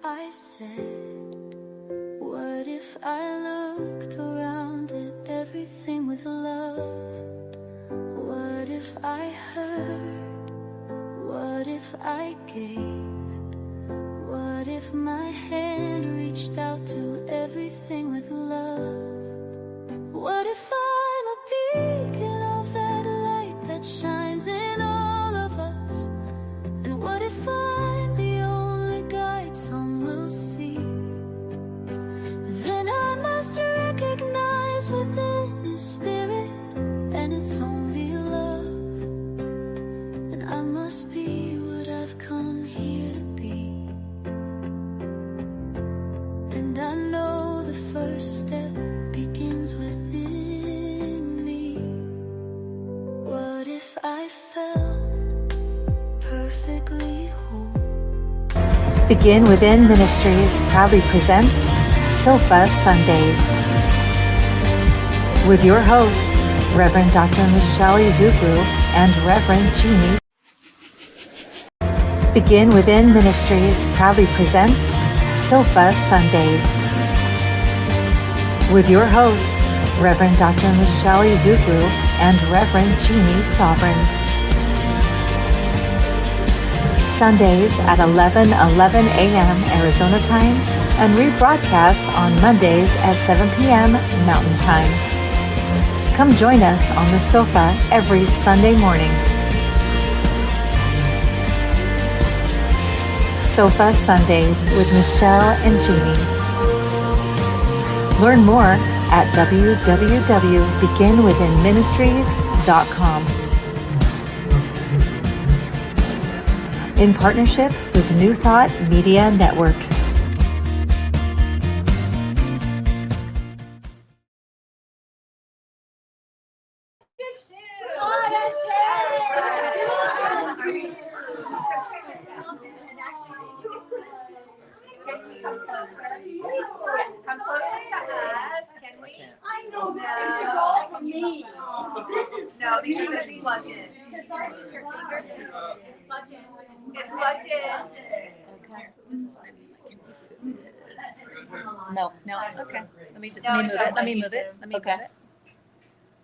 I said? What if I looked around at everything with love? What if I heard? What if I gave? What if my hand reached out to everything with love? What if I'm a beacon of that light that shines in all of us? And what if I'm the only guide some will see? Then I must recognize within His spirit, and it's only love. And I must be what I've come here to be. And I know the first step begins within me. What if I felt perfectly whole? Begin Within Ministries proudly presents Sofa Sundays with your hosts, Reverend Dr. Michelle Izuku and Reverend Jeannie. Begin Within Ministries proudly presents Sofa Sundays with your hosts, Reverend Dr. Michelle Izuku and Reverend Jeannie Sovereigns. Sundays at 11:11 a.m. Arizona time and rebroadcasts on Mondays at 7 p.m. Mountain Time. Come join us on the sofa every Sunday morning. Sofa Sundays with Michelle and Jeannie. Learn more at www.beginwithinministries.com. In partnership with New Thought Media Network. Come closer to us. Can we? I know that. This is all for me. This is no, because it's plugged in. It's plugged in. It's plugged in. Okay. This is what I mean. Can we do this? No. Okay. Let me move it.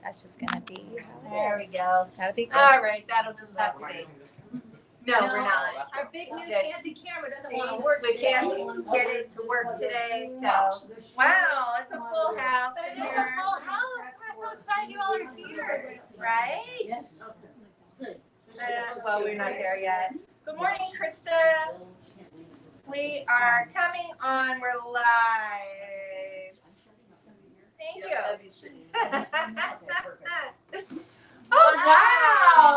That's just gonna be. There we go. That'll be good. All right, that'll just have to be. No, we're not. Our big new fancy camera doesn't want to work We today. can't get it to work today, so. Wow, it's a full house But in it is a here. full house. We're so excited you all are here. Right? Yes. Well, we're not there yet. Good morning, Krista. We are coming on. We're live. Thank you. Oh, wow.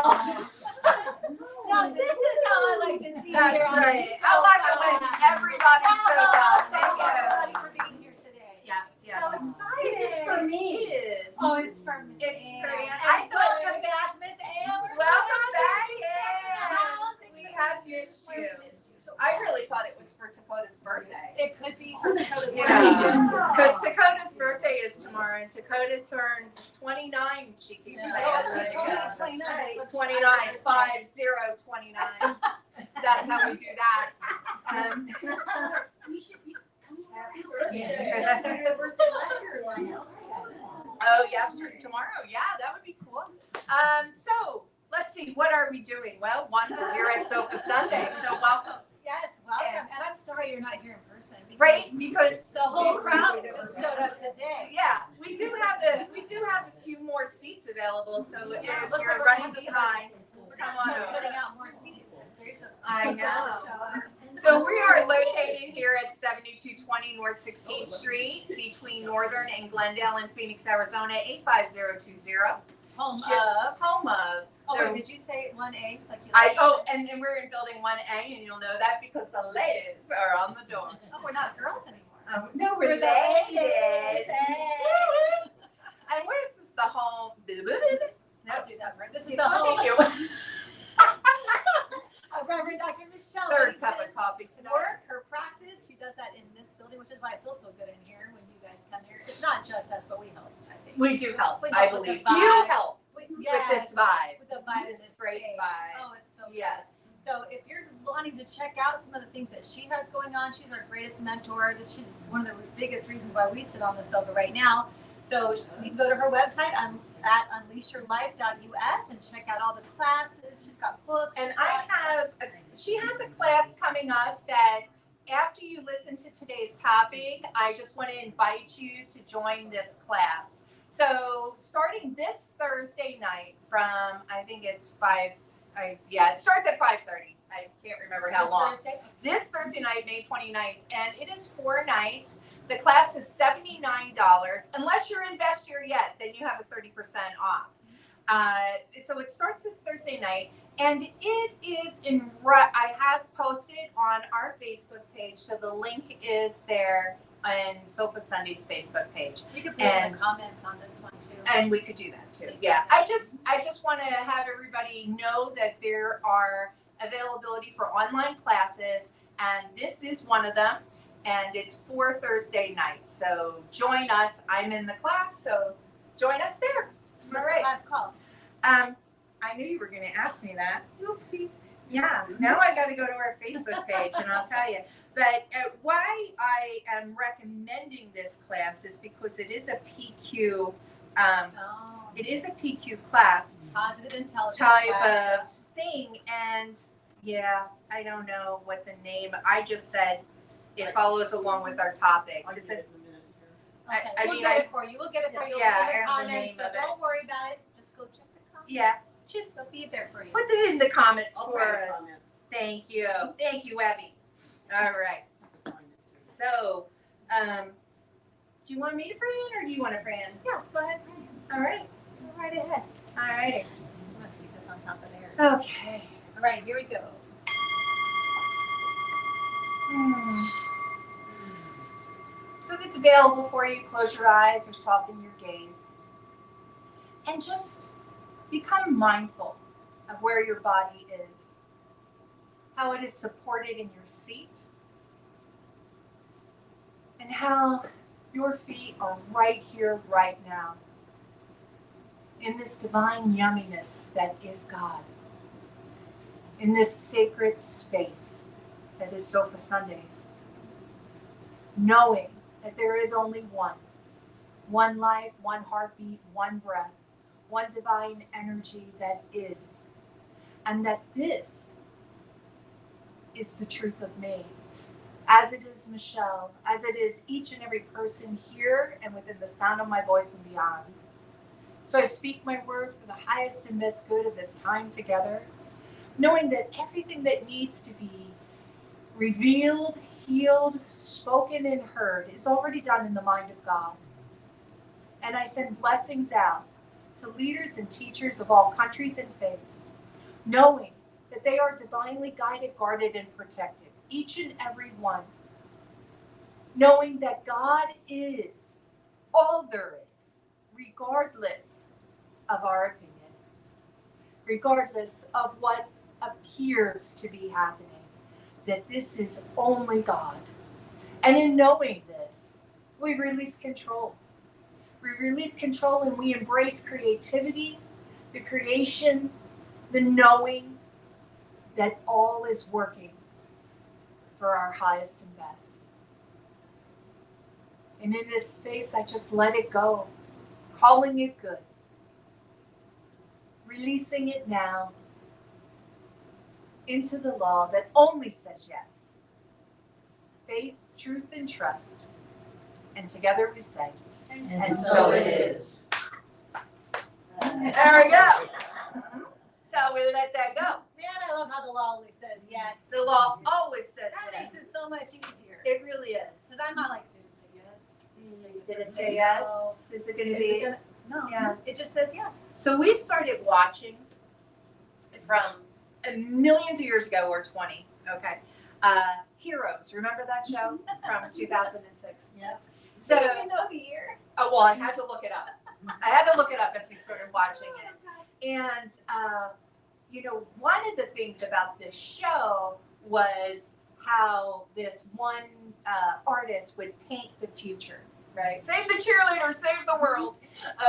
Now this is how I like to see you. That's right. I like it when everybody's so done. Thank you. Everybody for being here today. Yes. So excited. This is for me. It is. Oh, it's for Miss It's Ann. for Ann. And I thought- welcome back, Miss Ann. We're so Welcome happy back, she's back in the Ann. house. Thanks We for have being here. missed We you. missed you so I much. really thought it was for Dakota's birthday. It could be for Dakota's Yeah, birthday. because Dakota's birthday is tomorrow, and Dakota turns 29. She keeps saying. Oh, she told me 29. That's what 29, she- 5029. That's how we do that. We should be coming to our house. Oh, yes, tomorrow. Yeah, that would be cool. So let's see, what are we doing? Well, we're here at Sofa Sunday, so welcome. Yes, welcome. And I'm sorry you're not here in person. Right, because The whole crowd just showed up today. yeah, we do have a few more seats available, so if Yeah, looks you're like we're running gonna behind, come on Start over. putting out more seats. I know. So we are located here at 7220 North 16th Street between Northern and Glendale in Phoenix, Arizona, 85020. Home Chip- of. Home of. Oh, the- wait, did you say 1A? Like you and we're in building 1A, and you'll know that because the ladies are on the door. Oh, we're not girls anymore. No, we're the ladies. ladies. Hey. And where's this the home? I'll do that, right? This is the home. Thank you. Reverend Dr. Michelle. Third cup of Huntington's coffee tonight. Work, her practice, she does that in this building, which is why it feels so good in here when you guys come here. It's not just us, but we help, I think. We do help, We I help with believe. the You vibe. help With this vibe. With the vibe This in this great space. vibe. Oh, it's so good. Yes. So if you're wanting to check out some of the things that she has going on, she's our greatest mentor. She's one of the biggest reasons why we sit on the sofa right now. So you can go to her website at unleashyourlife.us and check out all the classes. She's got books. And she has a class coming up that after you listen to today's topic, I just want to invite you to join this class. So starting this Thursday night from, I think it's it starts at 5:30. I can't remember how long. This Thursday night, May 29th, and it is 4 nights. The class is $79. Unless you're in best year yet, then you have a 30% off. So it starts this Thursday night, and it is I have posted on our Facebook page, so the link is there on Sofa Sunday's Facebook page. We could put in the comments on this one too. And we could do that too. Yeah, I just want to have everybody know that there are availability for online classes, and this is one of them. And it's 4 Thursday nights. So join us. I'm in the class, so join us there. What's the class called? I knew you were going to ask me that. Oopsie. Yeah. Now I got to go to our Facebook page, and I'll tell you. But why I am recommending this class is because it is a PQ. It is a PQ class. Positive intelligence type class. of thing, and yeah, I don't know what the name. I just said. It follows along with our topic. We'll get it for you. We'll get it for you. Yeah, We'll and the comments, name so of it. don't worry about it. Just go check the comments. Yes, just They'll be there for you. put it in the comments All for right. us. Thank you, Abby. All right. So, do you want me to pray in, or do you want to pray in? Yes, go ahead. Pray. All right. This is right ahead. All right. I'm going to stick this on top of theirs. Okay. All right, here we go. So if it's available for you, close your eyes or soften your gaze. And just become mindful of where your body is, how it is supported in your seat, and how your feet are right here, right now, in this divine yumminess that is God, in this sacred space that is Sofa Sundays, knowing that there is only one life, one heartbeat, one breath, one divine energy that is, and that this is the truth of me, as it is Michelle, as it is each and every person here and within the sound of my voice and beyond. So I speak my word for the highest and best good of this time together, knowing that everything that needs to be revealed, healed, spoken, and heard is already done in the mind of God. And I send blessings out to leaders and teachers of all countries and faiths, knowing that they are divinely guided, guarded, and protected, each and every one. Knowing that God is all there is, regardless of our opinion, regardless of what appears to be happening, that this is only God. And in knowing this, we release control. We release control and we embrace creativity, the creation, the knowing that all is working for our highest and best. And in this space, I just let it go, calling it good, releasing it now into the law that only says yes. Faith, truth, and trust. And together we say, and so it is. There we go. So we let that go. Man, I love how the law always says yes. The law always says That yes. makes it so much easier. It really is. Because I'm not like, did it say yes? Did it say yes? Is it going to be? No. Yeah. It just says yes. So we started watching from millions of years ago, or 20. Okay. Heroes. Remember that show from 2006? Yep. So, do you even know the year? oh, well, I had to look it up. I had to look it up as we started watching it. And, one of the things about this show was how this one artist would paint the future, right? Save the cheerleader, save the world.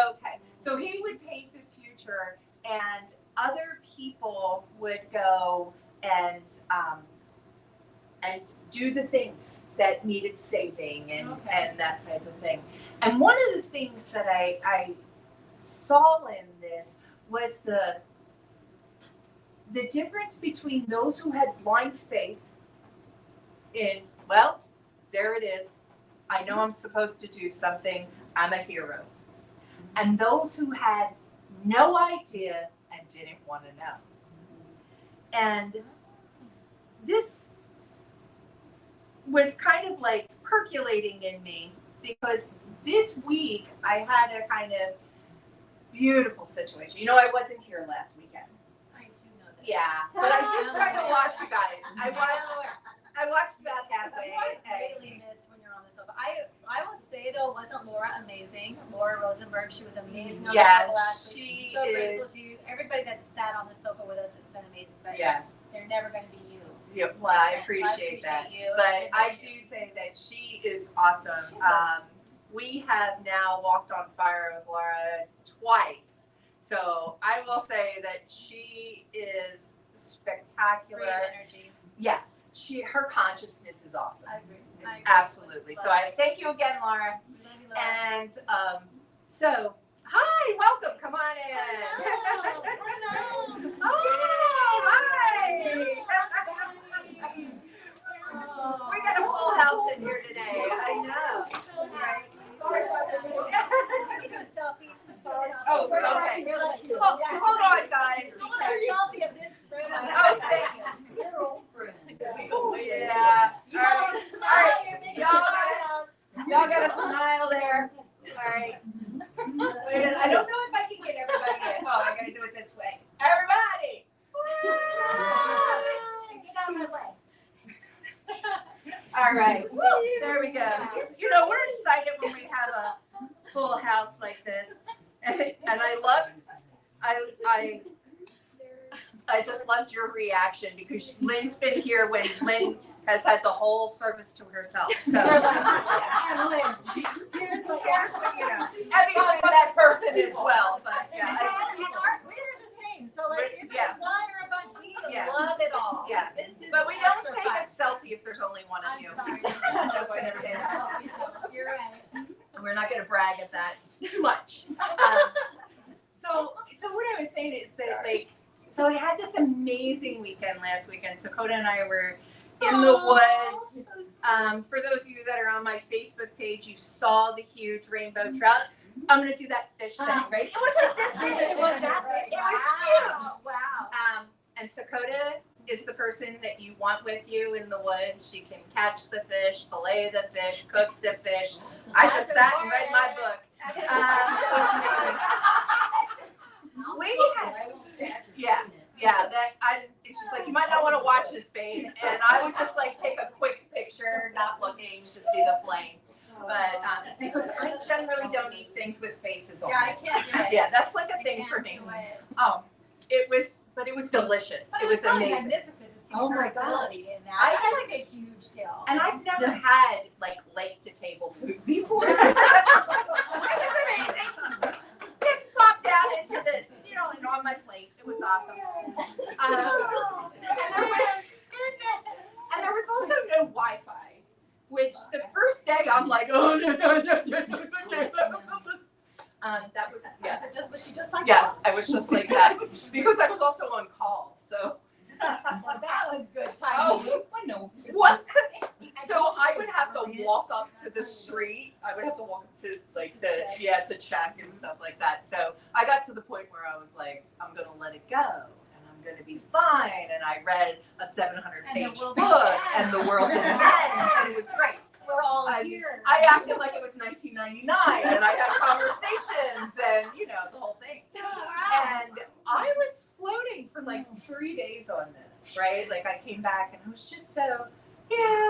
Okay. So he would paint the future, and other people would go and do the things that needed saving and that type of thing. And one of the things that I saw in this was the difference between those who had blind faith in, well, there it is. I know I'm supposed to do something. I'm a hero. And those who had no idea and didn't want to know. And this was kind of like percolating in me because this week I had a kind of beautiful situation. You know, I wasn't here last weekend. I do know this. Yeah, but I did try to watch you guys. I watched about halfway. I greatly missed when you're on the sofa. I will say though, wasn't Laura amazing? Laura Rosenberg, she was amazing on the sofa last week. So grateful to you. Everybody that sat on the sofa with us, it's been amazing. But they're never going to be you. Yeah, well, I appreciate that. You. But I do say that she is awesome. We have now walked on fire with Laura twice. So I will say that she is spectacular. Great energy. Yes, her consciousness is awesome. I agree. Absolutely. So I thank you again, Laura. Love you, Laura. And so, hi, welcome. Come on in. Hello. Oh, hi. We got a full house in here today. I know. Right. Oh, okay. Well, hold on, guys. Selfie of this room. Oh, thank you. Your old friend. Yeah. You gotta smile. You're making Y'all got a smile there. All right. Wait, I don't know if I can get everybody in. Oh, I gotta do it this way. Everybody! Get out of my way. All right. There we go. You know, we're excited when we have a full house like this. And I just loved your reaction because Lynn's been here when Lynn has had the whole service to herself. So here's what you know. Abby's been that person as well, but And we're the same. So like if it's one or a bunch, we love it all. Yeah. But we don't take a selfie if there's only one of you. I'm sorry. I'm just going to say that. You're right. We're not going to brag at that too much. So what I was saying is that so I had this amazing weekend last weekend. Dakota and I were in the woods. For those of you that are on my Facebook page, you saw the huge rainbow trout. I'm going to do that fish thing, right? It was like this big. It was that big. It was huge. Wow. And Dakota is the person that you want with you in the woods. She can catch the fish, fillet the fish, cook the fish. I just sat and read my book. It was amazing. It's just like, you might not want to watch this, babe. And I would just like take a quick picture, not looking to see the flame. But because I generally don't eat things with faces on. Yeah, I can't do it. Yeah, that's like a thing for me. It was delicious. It was amazing. Magnificent to see her ability in that. I That's like a huge deal. And I've never had like lake to table food before. It was amazing. Just popped out into the, and on my plate. It was awesome. And there was also no Wi-Fi, which the first day I'm like, oh no. That was Was she just like yes, I was just like that because I was also on call. So well, that was good time. Oh, I know. So I would have to walk up to the street. I would have to walk to to check and stuff like that. So I got to the point where I was like, I'm gonna let it go and I'm gonna be fine. And I read a 700-page book and the world didn't end, and it was great. We're all here. I acted like it was 1999 and I had conversations and the whole thing. And I was floating for like 3 days on this, right? Like I came back and I was just so,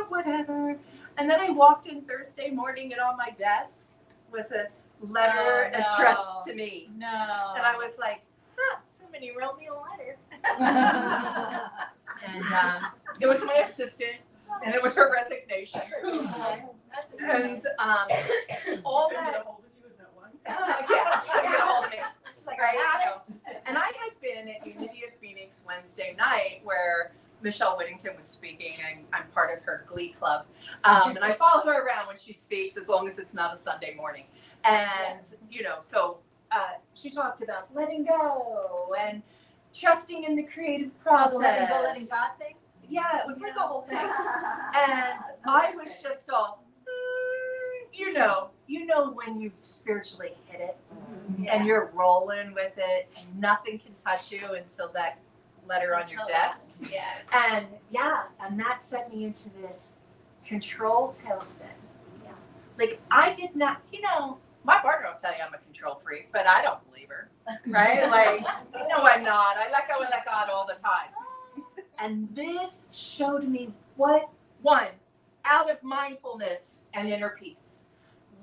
whatever. And then I walked in Thursday morning and on my desk was a letter addressed to me. No. And I was like, somebody wrote me a letter. And it was my assistant. And it was her resignation. And all that. I get a hold of me. She's like, right? And I had been at Unity of Phoenix Wednesday night where Michelle Whittington was speaking. I'm part of her Glee club, and I follow her around when she speaks, as long as it's not a Sunday morning. And so she talked about letting go and trusting in the creative process. Letting God thing. Yeah, it was like a whole thing. And I was just all, when you've spiritually hit it and you're rolling with it and nothing can touch you until that letter on your desk. Yes. And that sent me into this control tailspin. Yeah. Like I did not, my partner will tell you I'm a control freak, but I don't believe her. Right? Like, no, I'm not. I let go and let God all the time. And this showed me out of mindfulness and inner peace,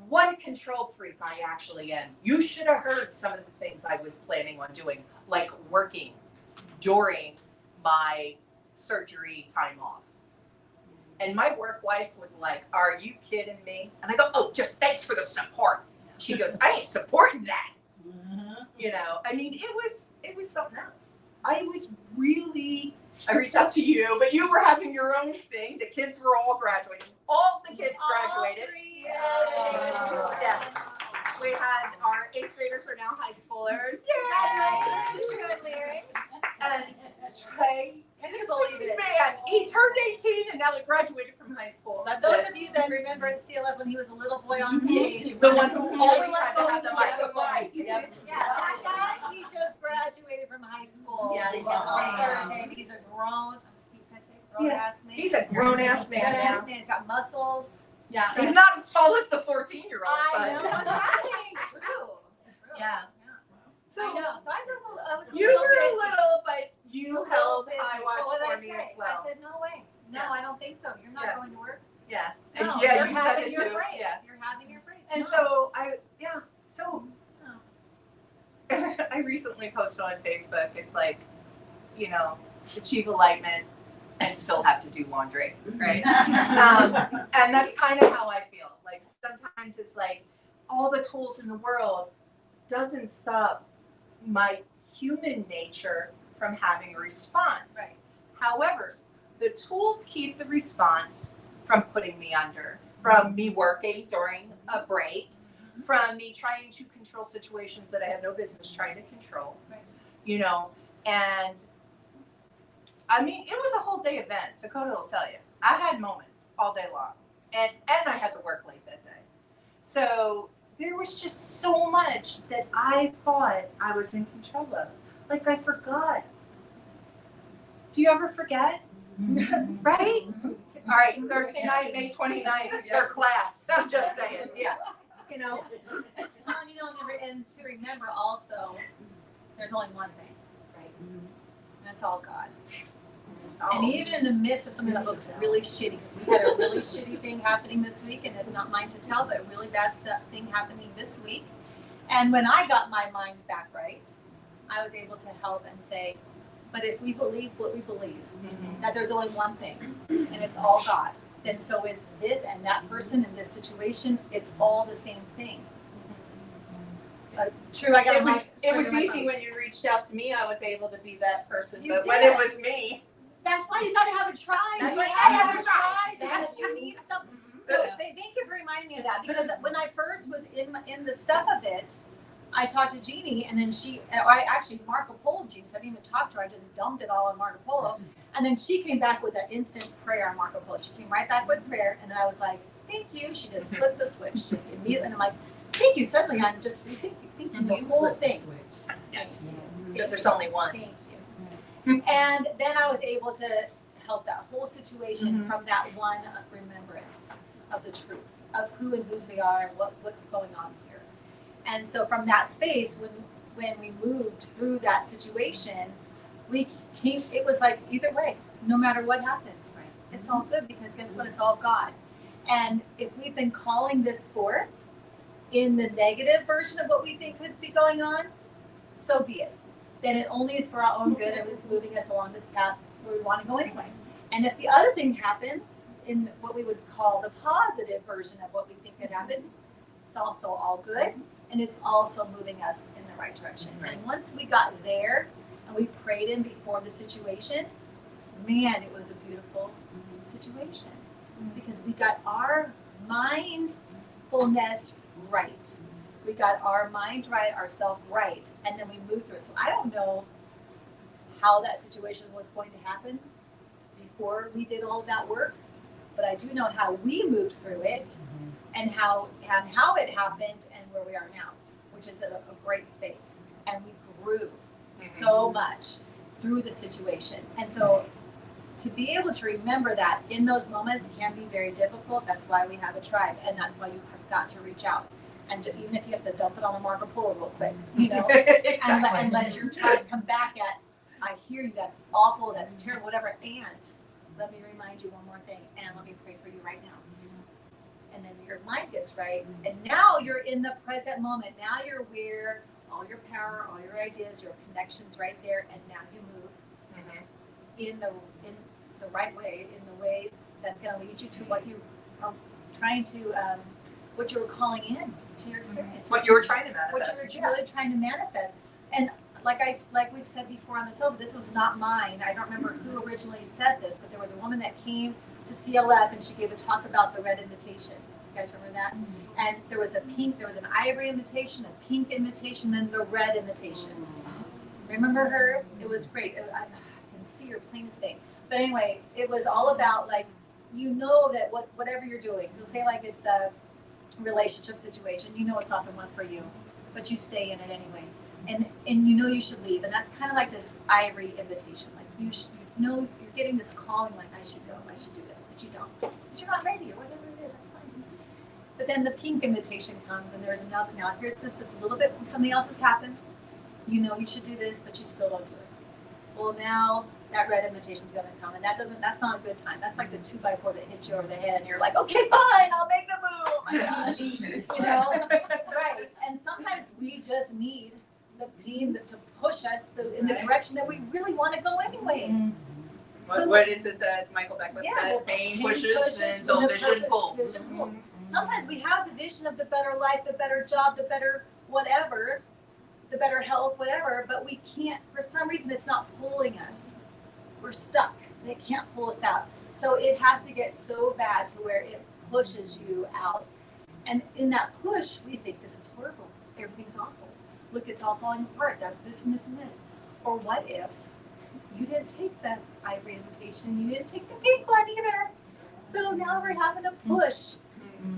what a control freak I actually am. You should have heard some of the things I was planning on doing, like working during my surgery time off. And my work wife was like, "Are you kidding me?" And I go, "Oh, just thanks for the support." She goes, "I ain't supporting that." I mean, it was something else. I reached out to you, but you were having your own thing. The kids were all graduating. All the kids graduated. Yes. We had our 8th graders are now high schoolers. Yay! And Trey, can you believe it? Man, he turned 18 and now he graduated from high school. That's those of you that remember at CLF when he was a little boy on stage. The one who always had to have the microphone. Yeah, that guy, he just graduated from high school. Yes. On Thursday. He's a grown-ass man. He's a grown-ass man now. He's got muscles. Yeah. He's not as tall as the 14-year-old. I know. That's true. Yeah. So I know. So I was you were a little, but you held high watch for me as well. I said, no way. No, I don't think so. You're not going to work. Yeah. And you said it too. Yeah. You're having your break. And so I recently posted on Facebook, it's like, achieve enlightenment and still have to do laundry, right? And that's kind of how I feel. Like sometimes it's like all the tools in the world doesn't stop my human nature from having a response. Right. However, the tools keep the response from putting me under, from me working during a break, from me trying to control situations that I have no business trying to control, and I mean, it was a whole day event. Dakota will tell you. I had moments all day long, and I had to work late that day. So there was just so much that I thought I was in control of. Like I forgot. Do you ever forget? Right? All right, Thursday night, May 29th, it's their class. I'm just saying, yeah. And to remember also, there's only one thing, right? And that's all God. And even in the midst of something that looks really shitty, because we had a really shitty thing happening this week, and it's not mine to tell, but a really bad thing happening this week. And when I got my mind back right, I was able to help and say, but if we believe what we believe, that there's only one thing, and it's all God, then so is this and that person in this situation. It's all the same thing. True, I got it was easy when you reached out to me. I was able to be that person, but did. when it was me, that's why you got to have a tribe. That's you why have to try because you need something. So thank you for reminding me of that, because when I first was in the stuff of it, I talked to Jeannie, and then I actually Marco Polo Jeannie, so I didn't even talk to her. I just dumped it all on Marco Polo, and then she came back with an instant prayer on Marco Polo. She came right back with prayer, and then I was like, "Thank you." She just flipped the switch just immediately, and I'm like, "Thank you." Suddenly, I'm just thinking the whole thing. Because there's only one. Thank you. And then I was able to help that whole situation from that one remembrance of the truth of who and whose we are and what's going on here. And so from that space, when we moved through that situation, it was like either way, no matter what happens, right? It's all good, because guess what? It's all God. And if we've been calling this forth in the negative version of what we think could be going on, so be it. Then it only is for our own good, and it's moving us along this path where we want to go anyway. And if the other thing happens in what we would call the positive version of what we think could happen, it's also all good, and it's also moving us in the right direction. Right. And once we got there and we prayed in before the situation, man, it was a beautiful situation because we got our mindfulness right. We got our mind right, ourself right, and then we moved through it. So I don't know how that situation was going to happen before we did all of that work, but I do know how we moved through it and how it happened and where we are now, which is a great space. And we grew so much through the situation. And so to be able to remember that in those moments can be very difficult. That's why we have a tribe, and that's why you have got to reach out. And even if you have to dump it on a Marco Polo real quick, Exactly. and let your tribe come back at, I hear you, that's awful, that's terrible, whatever, and let me remind you one more thing, and let me pray for you right now. And then your mind gets right, and now you're in the present moment. Now you're where all your power, all your ideas, your connections right there, and now you move in the right way, in the way that's going to lead you to what you are trying to, what you were calling in to your experience. What you were trying to manifest. What you were really trying to manifest. And like we've said before on the show, but this was not mine. I don't remember who originally said this, but there was a woman that came to CLF and she gave a talk about the red invitation. You guys remember that? And there was an ivory invitation, a pink invitation, and the red invitation. Remember her? It was great. I can see her plain as day. But anyway, it was all about like, you know that whatever you're doing. So say like it's a relationship situation, you know it's not the one for you, but you stay in it anyway. And you know you should leave. And that's kind of like this ivory invitation. Like you know you're getting this calling like I should go, I should do this, but you don't. But you're not ready or whatever it is, that's fine. But then the pink invitation comes and there's another, now here's this, it's a little bit, something else has happened. You know you should do this, but you still don't do it. Well, now that red invitation is going to come, and that's not a good time. That's like the 2x4 that hits you over the head, and you're like, okay, fine, I'll make the move. Oh my God. You know, right? And sometimes we just need the pain to push us in the direction that we really want to go anyway. What is it that Michael Beckwith says? Pain pushes until vision pulls. Sometimes we have the vision of the better life, the better job, the better whatever, the better health, whatever, but we can't, for some reason, it's not pulling us. We're stuck. It can't pull us out. So it has to get so bad to where it pushes you out. And in that push, we think this is horrible. Everything's awful. Look, it's all falling apart. This and this and this. Or what if you didn't take the ivory invitation? You didn't take the pink one either. So now we're having to push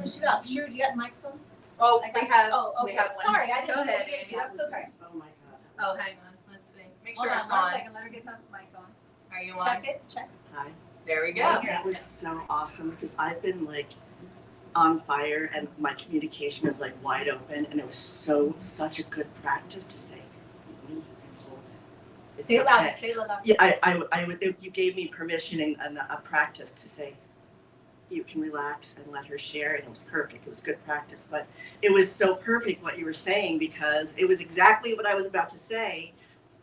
it out. Sure, do you have microphones? Oh, we have okay. We have one. Sorry, I didn't Go ahead, see Andy. you. I'm so sorry. Oh my God. Oh, hang on. Let's see. Make Hold sure on it's 1 on. second. Let her get the mic on. Are you on? Check it. Check. Hi. There we go. That was so awesome because I've been like on fire and my communication is like wide open, and it was such a good practice to say, "Me, you can hold it." It's Say it okay. louder. Say it louder. Yeah, I would. You gave me permission and a practice to say, you can relax and let her share, and it was perfect. It was good practice, but it was so perfect what you were saying because it was exactly what I was about to say.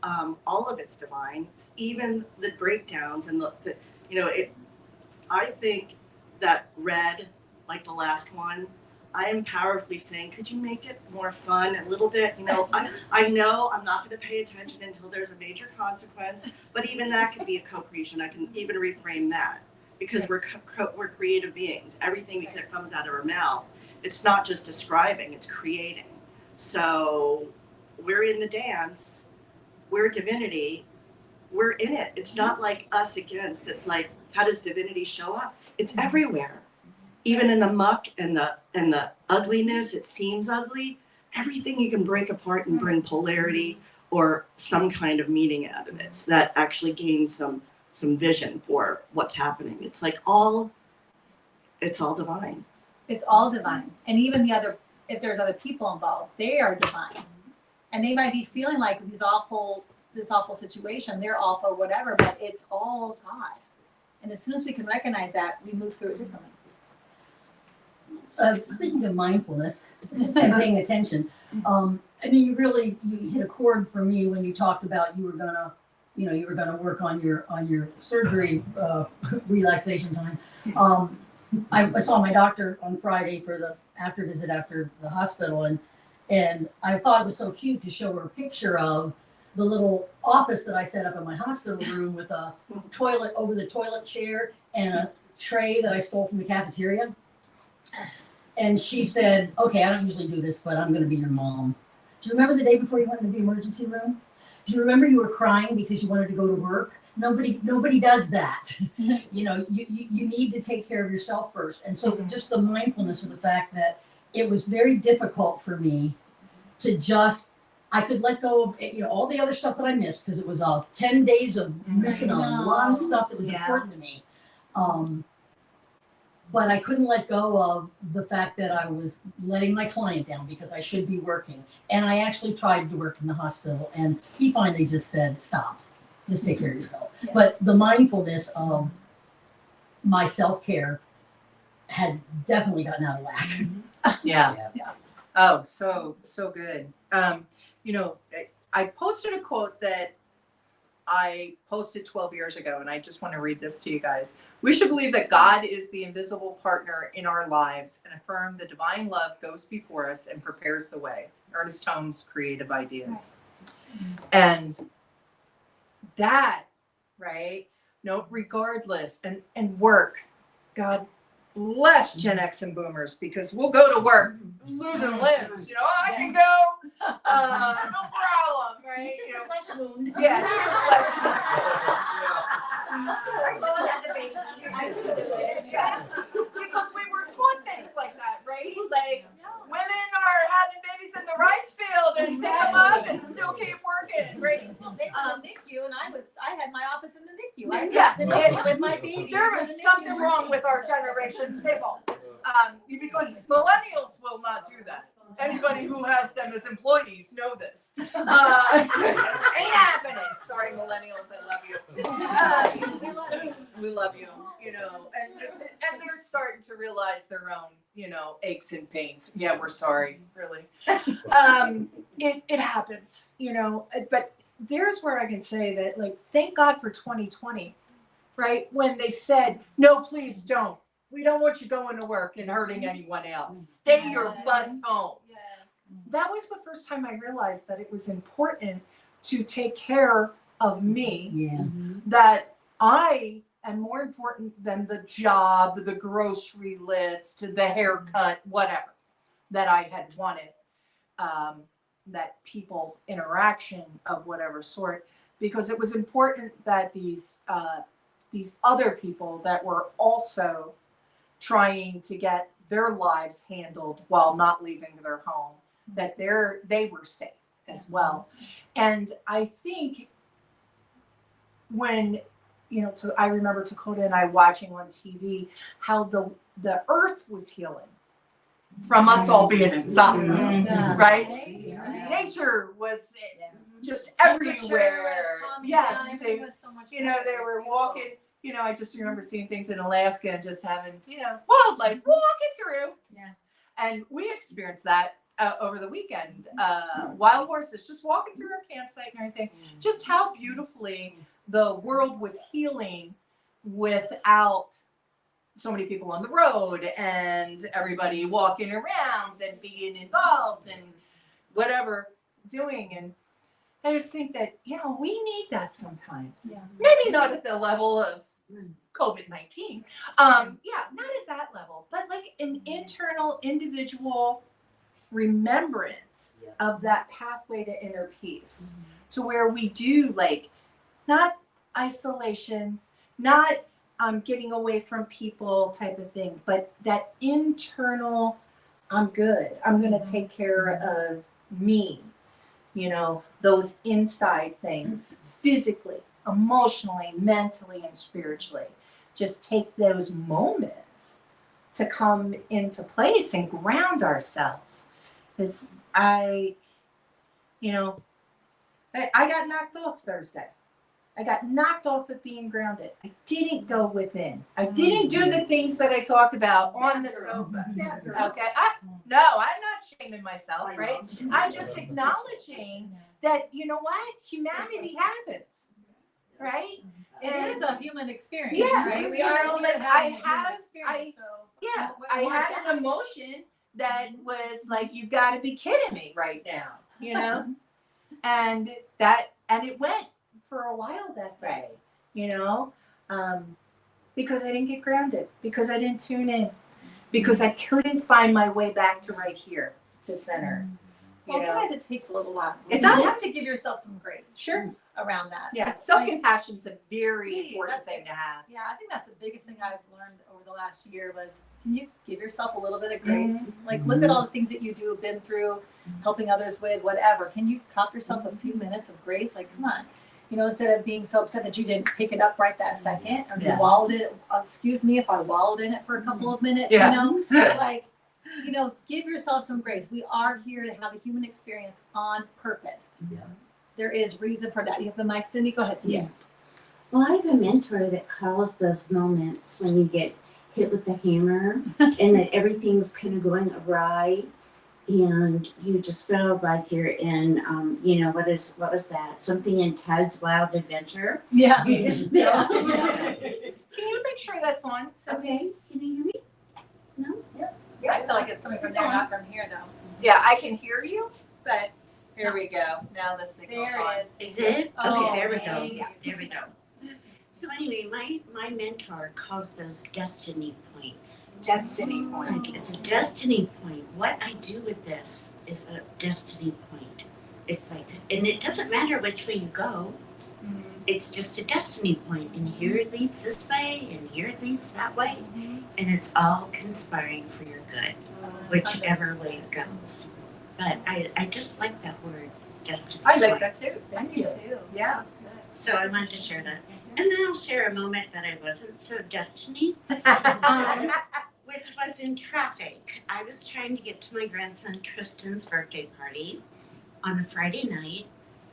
All of it's divine, even the breakdowns and the I think that red, like the last one, I am powerfully saying, could you make it more fun a little bit? I know I'm not going to pay attention until there's a major consequence, but even that could be a co-creation. I can even reframe that because we're creative beings. Everything that comes out of our mouth, it's not just describing, it's creating. So we're in the dance, we're divinity, we're in it. It's not like us against, it's like, how does divinity show up? It's everywhere. Even in the muck and the ugliness, it seems ugly. Everything you can break apart and bring polarity or some kind of meaning out of it that actually gains some vision for what's happening. It's like it's all divine. It's all divine. And even if there's other people involved, they are divine. And they might be feeling like this awful situation, they're awful, whatever, but it's all God. And as soon as we can recognize that, we move through it differently. Speaking of mindfulness and paying attention, you hit a chord for me when you talked about you were gonna work on your surgery relaxation time. I saw my doctor on Friday for the after visit after the hospital, and I thought it was so cute to show her a picture of the little office that I set up in my hospital room with a toilet over the toilet chair and a tray that I stole from the cafeteria. And she said, okay, I don't usually do this, but I'm going to be your mom. Do you remember the day before you went into the emergency room? Do you remember you were crying because you wanted to go to work? Nobody does that. You know, you need to take care of yourself first. And so just the mindfulness of the fact that it was very difficult for me to just, I could let go of, you know, all the other stuff that I missed because it was 10 days of missing a lot of stuff that was important to me. But I couldn't let go of the fact that I was letting my client down because I should be working. And I actually tried to work in the hospital, and he finally just said, stop, just take care of yourself. Yeah. But the mindfulness of my self-care had definitely gotten out of whack. Yeah. Oh, so good. You know, I posted a quote that I posted 12 years ago, and I just want to read this to you guys. We should believe that God is the invisible partner in our lives and affirm the divine love goes before us and prepares the way. Ernest Holmes' Creative Ideas. And that, right? No, regardless, and work, God bless Gen X and boomers, because we'll go to work losing limbs, you know, I can go, no problem, right? It's just a flesh wound. Yeah, it's just a flesh wound. I just had a baby. Yeah. Because we were taught things like that, right? Like, women are having babies in the rice field and pick them up and still keep working, right? They called NICU, and I had my office in the NICU. I sat in the NICU with my baby. There is something wrong with our generation's table. Because millennials will not do that. Anybody who has them as employees know this. Ain't happening. Sorry, millennials, I love you. We love you. We love you, you know, and they're starting to realize their own, you know, aches and pains. Yeah, we're sorry, really. It happens, you know, but there's where I can say that, like, thank God for 2020, right? When they said, no, please don't. We don't want you going to work and hurting anyone else. Stay your butts home. Yeah. That was the first time I realized that it was important to take care of me. Yeah. That I am more important than the job, the grocery list, the haircut, whatever that I had wanted. That people interaction of whatever sort, because it was important that these other people that were also trying to get their lives handled while not leaving their home, that they were safe as well. And I think when, you know, I remember Dakota and I watching on TV how the earth was healing from us all being inside, right? Nature was just everywhere. Yes, you know, they were walking. You know, I just remember seeing things in Alaska and just having, you know, wildlife walking through. Yeah. And we experienced that over the weekend. Wild horses just walking through our campsite and everything. Just how beautifully the world was healing without so many people on the road and everybody walking around and being involved and whatever doing. And I just think that, you know, we need that sometimes. Yeah. Maybe not at the level of COVID-19. Not at that level, but like an internal, individual remembrance of that pathway to inner peace, to where we do, like, not isolation, not getting away from people type of thing, but that internal, I'm good. I'm going to take care of me. You know, those inside things, physically, emotionally, mentally, and spiritually. Just take those moments to come into place and ground ourselves. Because I got knocked off Thursday. I got knocked off of being grounded. I didn't go within. I didn't do the things that I talked about on the sofa. Okay. I'm not shaming myself, right? I'm just acknowledging that, you know what? Humanity happens, right? It is a human experience, Yeah, right? We you are know, here like, having I a have- human experience, so Yeah, what I more had is an that? emotion that was like, you got to be kidding me right now, you know? And that And it went for a while that day, because I didn't get grounded, because I didn't tune in, because I couldn't find my way back to right here, to center. Well, sometimes it takes a little while. It You does. have to give yourself some grace. Sure. Around that. Yeah, self-compassion is a very important thing to have. Yeah, I think that's the biggest thing I've learned over the last year was, can you give yourself a little bit of grace? Like, look at all the things that you do, been through, helping others with, whatever. Can you cup yourself a few minutes of grace? Like, come on. Instead of being so upset that you didn't pick it up right that second, or you wallowed in it. Excuse me if I wallowed in it for a couple of minutes, like, give yourself some grace. We are here to have a human experience on purpose. Yeah. There is reason for that. You have the mic, Cindy. Go ahead, Cindy. Yeah. Well, I have a mentor that calls those moments when you get hit with the hammer and that everything's kind of going awry, and you just feel like you're in, what was that? Something in Ted's Wild Adventure. Yeah. Can you make sure that's on? Okay. Can you hear me? No. Yeah, I feel like it's coming from there, not from here, though. Yeah, I can hear you, but here we go. Now the signal's There on. it is. Is it? Oh, Okay, there we go. thank you. There we go. So anyway, my mentor calls those destiny points. Destiny points. It's a destiny point. What I do with this is a destiny point. It's like, and it doesn't matter which way you go. It's just a destiny point, and here it leads this way, and here it leads that way, and it's all conspiring for your good, whichever way it goes. But I just like that word, destiny. I like that too. Thank you. Too. Yeah. That's good. So I wanted to share that. And then I'll share a moment that I wasn't so destiny, which was in traffic. I was trying to get to my grandson Tristan's birthday party on a Friday night,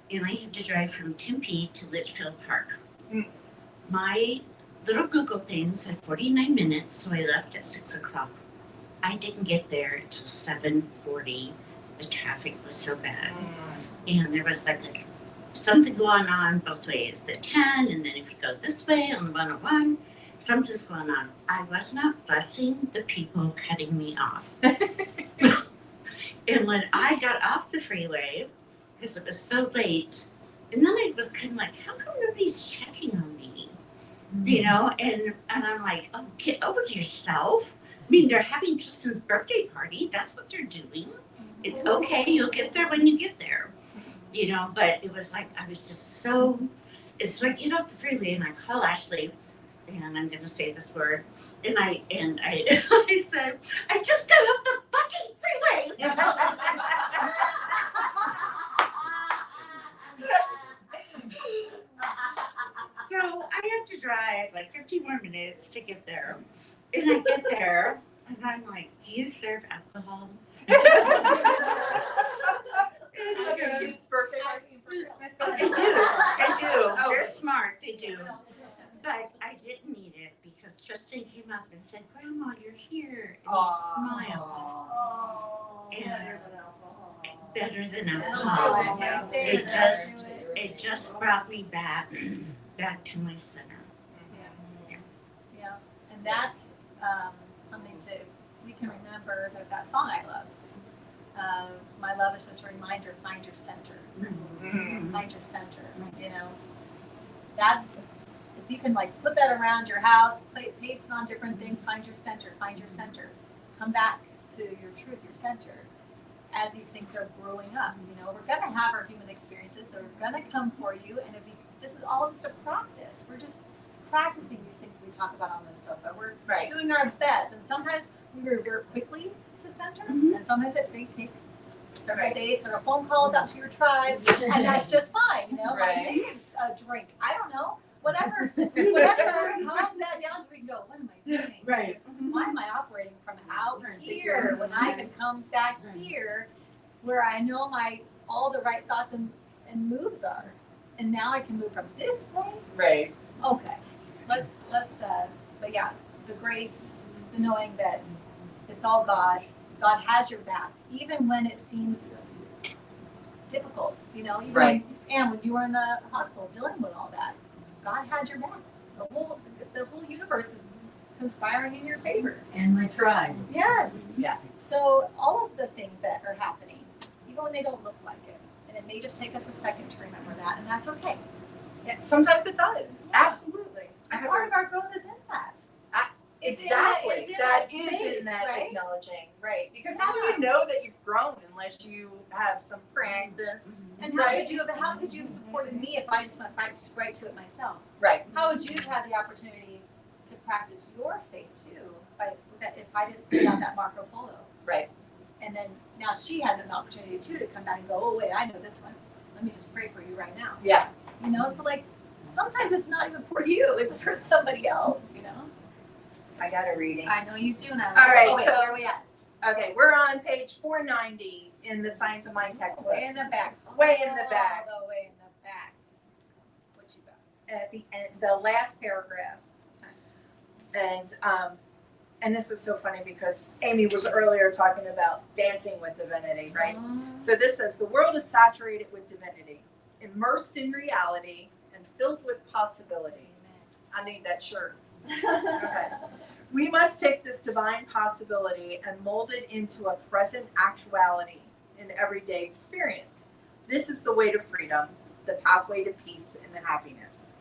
and I had to drive from Tempe to Litchfield Park. My little Google thing said 49 minutes, so I left at 6 o'clock. I didn't get there until 7:40. The traffic was so bad. And there was like something going on both ways, the 10, and then if you go this way on the 101, something's going on. I was not blessing the people cutting me off. And when I got off the freeway, because it was so late, and then I was kind of like, how come nobody's checking on me? And I'm like, oh, get over yourself. I mean, they're having Tristan's birthday party. That's what they're doing. It's okay. You'll get there when you get there. But it was like, I was just so, it's like, get off the freeway, and I call Ashley, and I'm going to say this word. And I I said, I just got off the fucking freeway. So I have to drive like 15 more minutes to get there. And I get there, and I'm like, do you serve alcohol? They do. They're smart. They do. But I didn't need it because Tristan came up and said, Grandma, you're here. And he smiles. And better than alcohol. It just brought me back to my center. Yeah. And that's something we can remember that song I love. My love is just a reminder, find your center. Find your center, That's, if you can put that around your house, paste it on different things, find your center. Come back to your truth, your center, as these things are growing up. We're going to have our human experiences. They're going to come for you. And this is all just a practice. We're just practicing these things we talk about on the sofa. We're doing our best. And sometimes we revert quickly to center. And sometimes it may take several days, several phone calls out to your tribe. And that's just fine. Take a drink. I don't know. Whatever calms that down so we can go, what am I doing? Right. Why am I operating from out here when I can come back here where I know all the right thoughts and moves are? And now I can move from this place. Right. Okay. Let's but yeah, the grace, the knowing that it's all God. God has your back, even when it seems difficult, even when you were in the hospital dealing with all that. God had your back. The whole universe is conspiring in your favor. And my tribe. Yes. Yeah. So all of the things that are happening, even when they don't look like it, and it may just take us a second to remember that, and that's okay. Yeah, sometimes it does. Absolutely. I And have part of our growth is in that. It's in exactly. it's in That that is space, in that right? acknowledging, right? Because how do you know that you've grown unless you have some practice? And how could you have supported me if I just went right to it myself? Right. How would you have had the opportunity to practice your faith too? If I didn't send out that Marco Polo. Right. And then now she had an opportunity too to come back and go, oh wait, I know this one. Let me just pray for you right now. Yeah. You know, so like sometimes it's not even for you, it's for somebody else, you know? I got a reading. I know you do now. All right, Oh, wait, so- where are we at? Okay, we're on page 490 in the Science of Mind textbook. Way in the back. Way in the back. All the way in the back. What you got? At the end, the last paragraph. And this is so funny because Amy was earlier talking about dancing with divinity, right? So this says, the world is saturated with divinity, immersed in reality, and filled with possibility. I need that shirt. Okay. We must take this divine possibility and mold it into a present actuality in everyday experience. This is the way to freedom, the pathway to peace and happiness.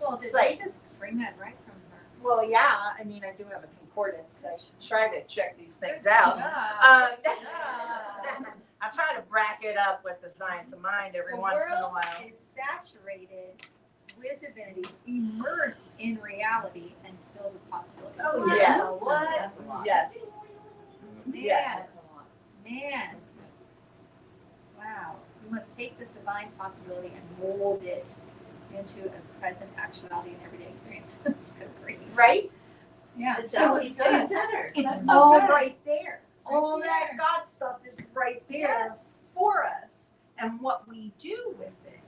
Well, did It's like- they just bring that right from her? Well, yeah, I mean, I do have a concordance. I should try to check these things Good out. job. Good I try to bracket it up with the Science of Mind every once in a The while. world is saturated with divinity, immersed in reality, and filled with possibility. Oh, What? yes. What? Yes. Yes. Man. Yeah. Man. Wow. We must take this divine possibility and mold it into a present actuality and everyday experience. Good grief. Right? Yeah. So it's it's good. It's That's so all good. right there. right All there. that God stuff is right there Yes. for us. And what we do with it,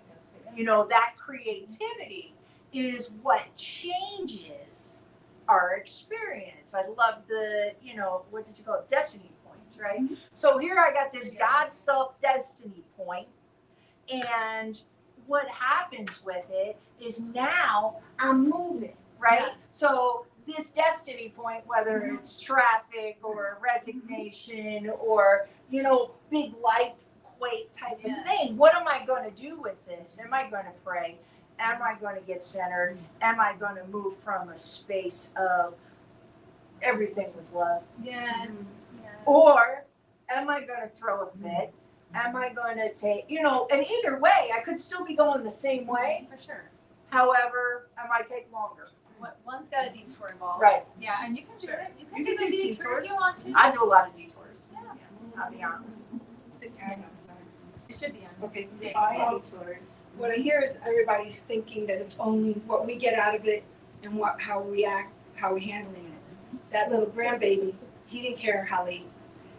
you know, that creativity is what changes our experience. I love the, you know, what did you call it? Destiny points, right? So here I got this God stuff destiny point, and what happens with it is now I'm moving, right? Yeah. So this destiny point, whether it's traffic or resignation or, you know, big life quake type of Yes. thing, what am I going to do with this? Am I going to pray? Am I going to get centered? Am I going to move from a space of everything with love? Yes. Or am I going to throw a fit? Am I going to take, you know, and either way, I could still be going the same way. For sure. However, I might take longer. One's got a detour involved. Right. Yeah, and you can do it. You can You do can the do detour detours. if you want to. I do a lot of detours. Yeah. I'll be honest. It should be on. Okay. Yeah. What I hear is everybody's thinking that it's only what we get out of it and how we react, how we're handling it. That little grandbaby, he didn't care how late.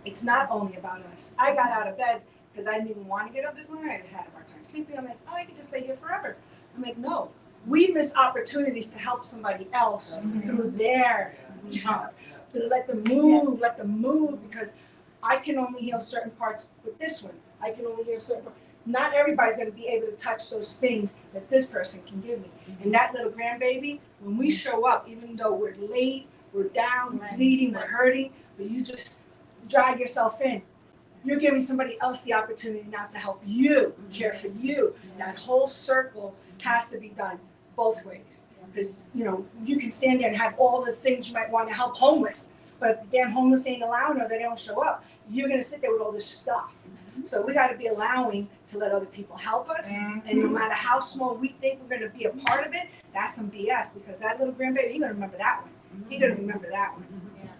It's not only about us. I got out of bed because I didn't even want to get up this morning. I had a hard time sleeping. I'm like, oh, I could just lay here forever. I'm like, no. We miss opportunities to help somebody else through their job. To let them move, because I can only heal certain parts with this one. I can only heal certain parts. Not everybody's going to be able to touch those things that this person can give me. And that little grandbaby, when we show up, even though we're late, we're down, we're bleeding, we're hurting, but you just drag yourself in. You're giving somebody else the opportunity now to help you, care for you. That whole circle has to be done both ways. Because, you know, you can stand there and have all the things you might want to help homeless, but if the damn homeless ain't allowing or they don't show up, you're going to sit there with all this stuff. So we got to be allowing to let other people help us. And no matter how small we think we're going to be a part of it, that's some BS, because that little grandbaby, he's going to remember that one. He's going to remember that one.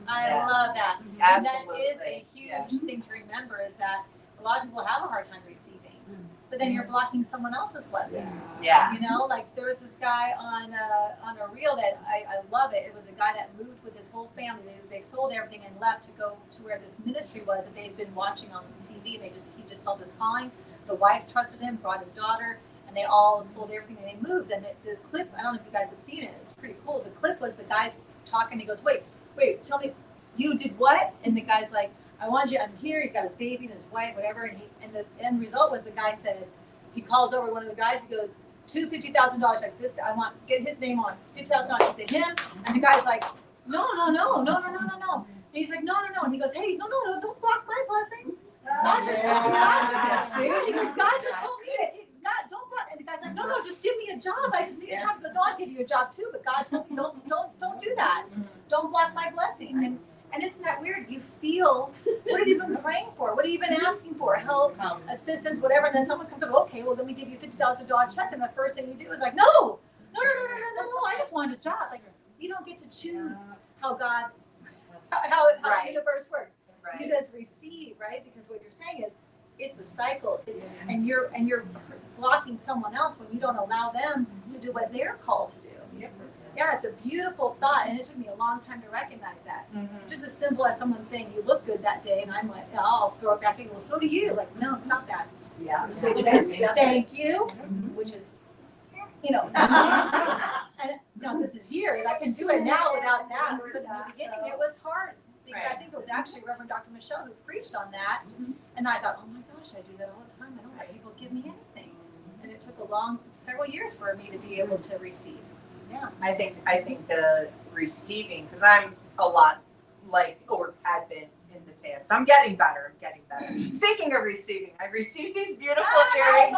I Yeah. love that. And that Absolutely. is a huge thing to remember, is that a lot of people have a hard time receiving, but then you're blocking someone else's blessing. Yeah. You know, like there was this guy on a reel that I love it. It was a guy that moved with his whole family. They sold everything and left to go to where this ministry was that they'd been watching on TV. He just felt his calling. The wife trusted him, brought his daughter, and they all sold everything and they moved. And the clip, I don't know if you guys have seen it. It's pretty cool. The clip was the guy's talking. He goes, wait, tell me, you did what? And the guy's like, I wanted you, I'm here. He's got his baby and his wife, whatever. And the end result was the guy said, he calls over one of the guys. He goes, $50,000 like this. I want get his name on $50,000 to him. And the guy's like, no. And he's like, no. And he goes, hey, no, don't block my blessing. God just block too, but God told me don't do that. Don't block my blessing. And isn't that weird? You feel, what have you been praying for? What have you been asking for? Help, assistance, whatever. And then someone comes up, okay, well, let me give you a $50,000 check. And the first thing you do is like, no, I just wanted a job. Like, you don't get to choose how God, how the universe works. Right. You just receive, right? Because what you're saying is, it's a cycle. And you're blocking someone else when you don't allow them to do what they're called to do. Yep. Yeah, it's a beautiful thought, and it took me a long time to recognize that. Just as simple as someone saying you look good that day, and I'm like, oh, I'll throw it back in. Well, so do you. Like, no, stop that. Yeah. Thank you, which is, and this is years. I can do it now without that. But in the beginning, it was hard. Because I think it was actually Reverend Dr. Michelle who preached on that, and I thought, oh my gosh, I do that all the time. I don't let people give me anything, and it took several years for me to be able to receive. Yeah. I think the receiving, because I'm a lot like, or have been in the past. I'm getting better. Speaking of receiving, I received these beautiful earrings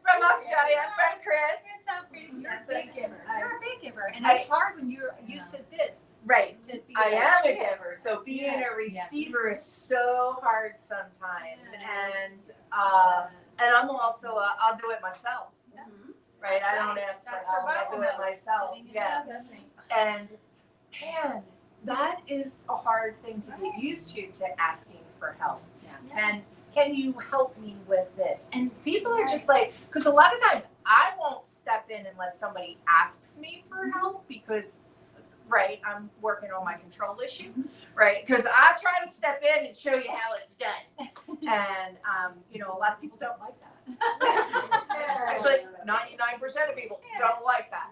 from Australia, from Chris. You're so pretty. You're a big giver. You're a big giver, and I- it's hard when you're used to this. Right. To be I like am a this. giver, so being Yes. a receiver is so hard sometimes, Yes. and I'm also I'll do it myself. Yeah. Right, I don't ask for That's help. I survival do it mode. myself. Sitting in Yeah, bed, that's me. and man, that is a hard thing to get used to asking for help. And can you help me with this? And people are just like, because a lot of times I won't step in unless somebody asks me for help because, right, I'm working on my control issue, right? Because I try to step in and show you how it's done. And, a lot of people don't like that. Actually, 99% of people don't like that.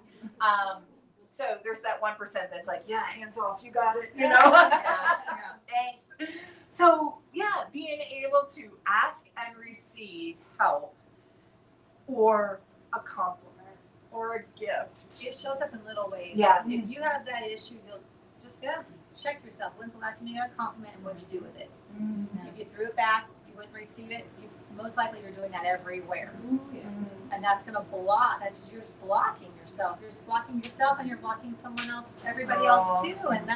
So there's that 1% that's like, yeah, hands off, you got it, Thanks. So yeah, being able to ask and receive help or a compliment or a gift. It shows up in little ways. Yeah. If you have that issue, you'll just check yourself. When's the last time you got a compliment and what'd you do with it? If you threw it back, you wouldn't receive it. Most likely you're doing that everywhere. And that's going to block. You're just blocking yourself. You're just blocking yourself and you're blocking someone else, everybody else too. And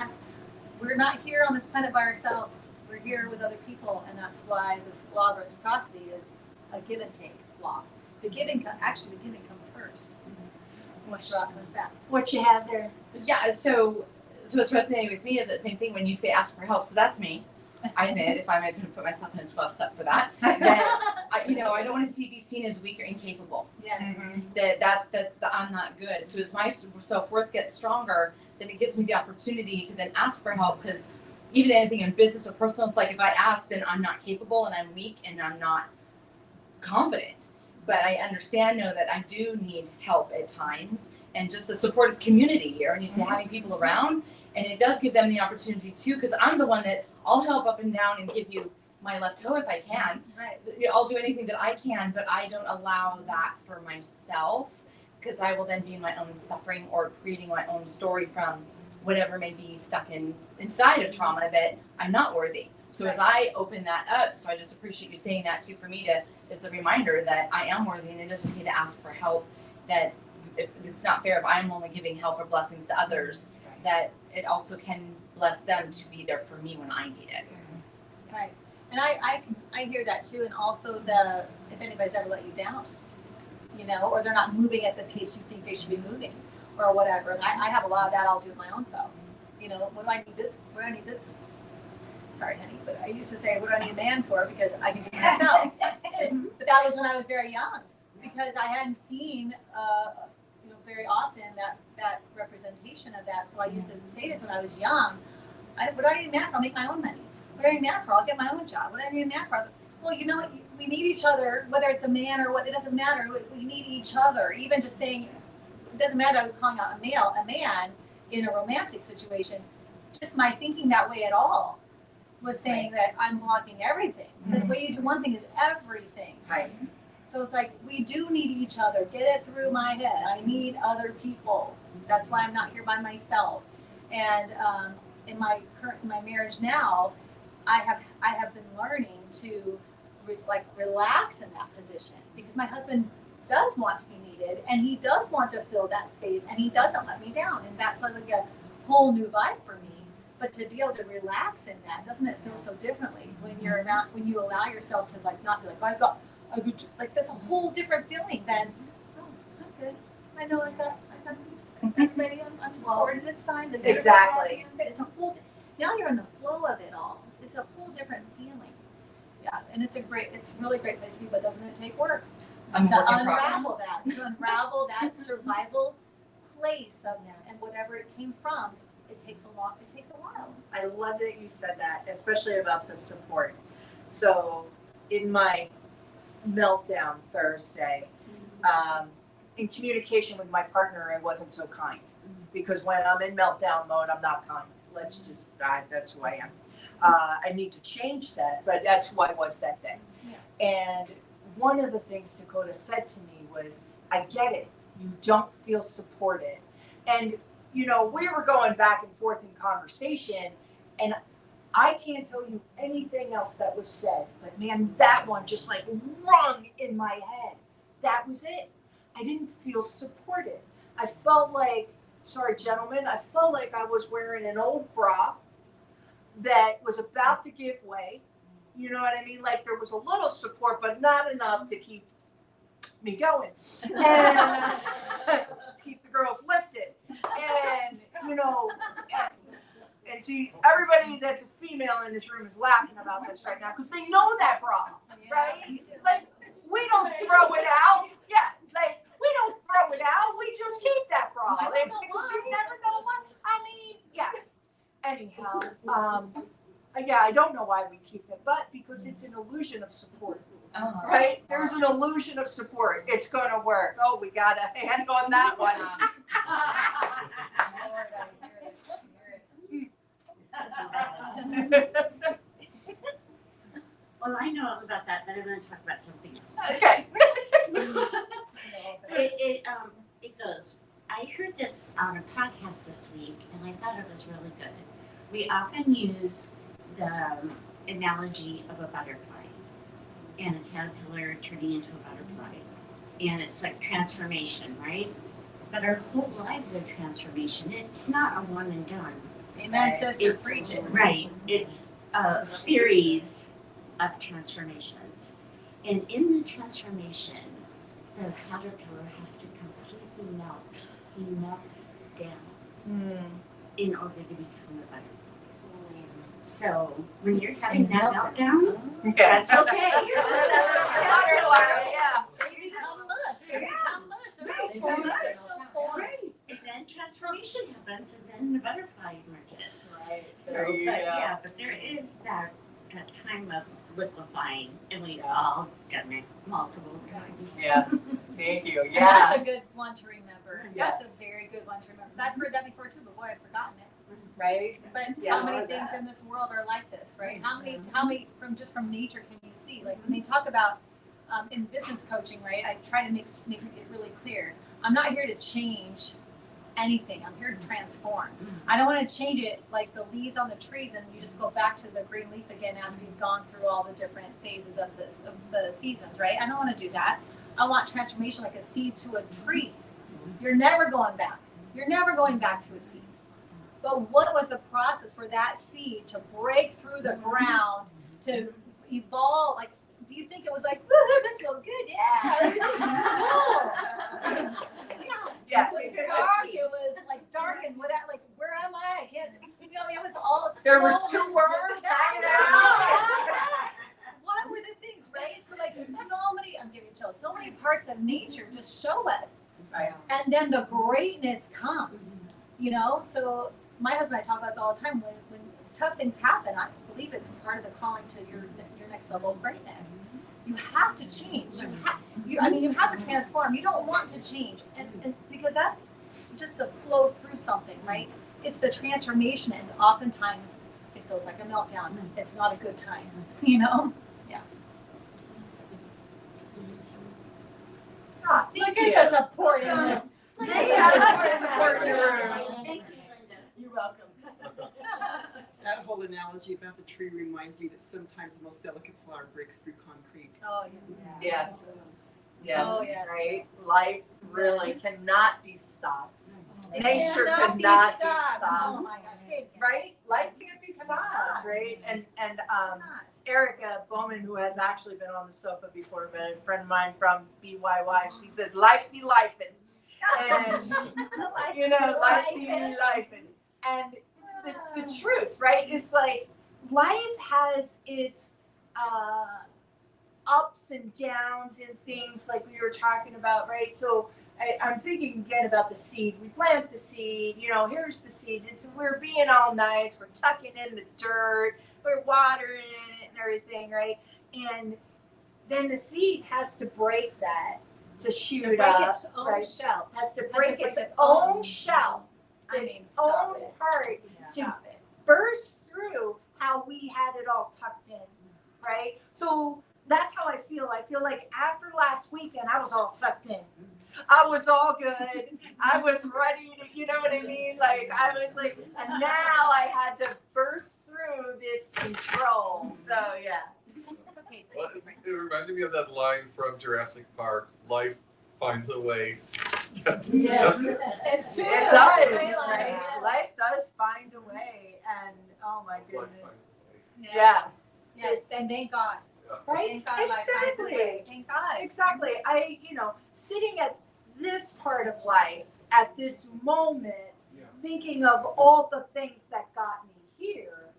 we're not here on this planet by ourselves. We're here with other people. And that's why this law of reciprocity is a give and take law. The giving comes first. What's comes back. What you have there? Yeah, so what's resonating with me is that same thing when you say ask for help. So that's me. I admit, if I'm going to put myself in a 12 step for that, I don't want to be seen as weak or incapable. Yes. That I'm not good. So as my self-worth gets stronger, then it gives me the opportunity to then ask for help, because even anything in business or personal, it's like if I ask, then I'm not capable and I'm weak and I'm not confident. But I know that I do need help at times, and just the supportive community here, and you say having people around, and it does give them the opportunity too, because I'm the one that I'll help up and down and give you my left toe if I can. Right. I'll do anything that I can, but I don't allow that for myself, because I will then be in my own suffering or creating my own story from whatever may be stuck inside of trauma that I'm not worthy. So as I open that up, so I just appreciate you saying that too, for me is the reminder that I am worthy, and it is okay to ask for help. That it's not fair if I'm only giving help or blessings to others, that it also can bless them to be there for me when I need it. Right. And I hear that too. And also if anybody's ever let you down, or they're not moving at the pace you think they should be moving or whatever. And I have a lot of that. I'll do it my own self. What do I need this? What do I need this? Sorry, honey, but I used to say, what do I need a man for? Because I can do it myself. But that was when I was very young, because I hadn't seen, very often that representation of that. So I used to say this when I was young. What do I need a man for? I'll make my own money. What do I need a man for? I'll get my own job. What do I need a man for? Well, you know what? We need each other, whether it's a man or what. It doesn't matter. We need each other. Even just saying, it doesn't matter. I was calling out a man in a romantic situation. Just my thinking that way at all was saying that I'm blocking everything. Because the way you do one thing is everything. Right. So it's like, we do need each other. Get it through my head. I need other people. That's why I'm not here by myself. And in my marriage now, I have been learning to relax in that position, because my husband does want to be needed, and he does want to fill that space, and he doesn't let me down, and that's like a whole new vibe for me. But to be able to relax in that, doesn't it feel so differently when you're around, when you allow yourself to like not feel like I could, like that's a whole different feeling than, oh, I'm good. I know I got everybody. I'm supported. It's fine. The Exactly. It's a whole. Now you're in the flow of it all. It's a whole different feeling. Yeah, and it's a really great place to be. But doesn't it take work I'm to work in unravel progress. that? To unravel that survival place of and whatever it came from. It takes a lot. It takes a while. I love that you said that, especially about the support. So in my meltdown Thursday, in communication with my partner, I wasn't so kind, because when I'm in meltdown mode, I'm not kind. Let's just die. That's who I am. I need to change that, but that's who I was that day. Yeah. And one of the things Dakota said to me was, I get it. You don't feel supported. And you know, we were going back and forth in conversation, and I can't tell you anything else that was said, but man, that one just like rung in my head. That was it. I didn't feel supported. I felt like, sorry, gentlemen, I felt like I was wearing an old bra that was about to give way. You know what I mean? Like there was a little support, but not enough to keep me going. And keep the girls lifted. And, you know, and see, everybody that's a female in this room is laughing about this right now because they know that bra, right? Like, we don't throw it out. Yeah, like, we don't throw it out. We just keep that bra. It's because you never know what. I mean, yeah. Anyhow, yeah, I don't know why we keep it, but because it's an illusion of support. Right? There's an illusion of support. It's going to work. Oh, we got a hand on that one. Well, I know all about that, but I'm going to talk about something else. Okay. It goes, I heard this on a podcast this week, and I thought it was really good. We often use the analogy of a butterfly and a caterpillar turning into a butterfly. And it's like transformation, right? But our whole lives are transformation. It's not a one and done. Amen, sister, preach it. Right. It's a series of transformations. And in the transformation, the caterpillar has to completely melt. He melts down in order to become the butterfly. So when you're having that meltdown, that's okay. You're just another butterfly. Yeah. They become mush. They become mush. Right. And then transformation happens, and then the butterfly emerges. Right. So, but there is that time of liquefying, and we've all done it multiple times. Yeah. Thank you. And Yeah. that's a good one to remember. Yes. That's a very good one to remember. Because I've heard that before too, but boy, I've forgotten it. Right. But Yeah, how many I love things that. in this world are like this, right? How many from nature can you see? Like when they talk about in business coaching, right? I try to make it really clear. I'm not here to change anything. I'm here to transform. I don't want to change it like the leaves on the trees and you just go back to the green leaf again after you've gone through all the different phases of the seasons, right? I don't want to do that. I want transformation like a seed to a tree. You're never going back. You're never going back to a seed. But what was the process for that seed to break through the ground, to evolve? Like, do you think it was like, woohoo, this feels good? Yeah. No. It was, Yeah. It was dark. It was like dark and what? Like, where am I? I can't. You know, it was all. There so was two words hanging out. What were the things, right? So like, so many. I'm getting chills. So many parts of nature just show us, Right. and then the greatness comes. You know, so my husband and I talk about this all the time. When tough things happen, I believe it's part of the calling to your next level of greatness. You have to change. You have to transform. You don't want to change, and because that's just a flow through something, right? It's the transformation, and oftentimes it feels like a meltdown. It's not a good time, you know. Yeah. Look at the support in this. Support in the room. Thank you, Linda. You're welcome. That whole analogy about the tree reminds me that sometimes the most delicate flower breaks through concrete. Oh, Yes. Yes. Oh, yes. Right? Life really Yes. cannot be stopped. It Nature cannot cannot be stopped. stopped. Oh my gosh, say it again. Right? Life can't be Can't be stopped, stopped. right? And Not. Erica Bowman, who has actually been on the sofa before, but a friend of mine from BYY, she says, life be lifing. And, life be lifing. And it's the truth, right? It's like life has its ups and downs and things like we were talking about, right? So I'm thinking again about the seed. We plant the seed, here's the seed. We're being all nice. We're tucking in the dirt. We're watering it and everything, right? And then the seed has to break that to shoot To break up, its own right? shell. Has to Has break to break its its own own shell, I its mean, stop own it. part to Stop it. burst through how we had it all tucked in, right? So that's how I feel. I feel like after last weekend, I was all tucked in. I was all good. I was ready to, you know what I mean? Like, I was like, and now I had to burst through this control. So, yeah. It's okay. Well, it reminded me of that line from Jurassic Park, life finds a way. It's true. It does, right? Life does find a way. And, oh my goodness. Yeah. Yes, and thank God. Right? Thank God life finds a way. Thank God. Exactly. Sitting at this part of life, at this moment, thinking of all the things that got me here,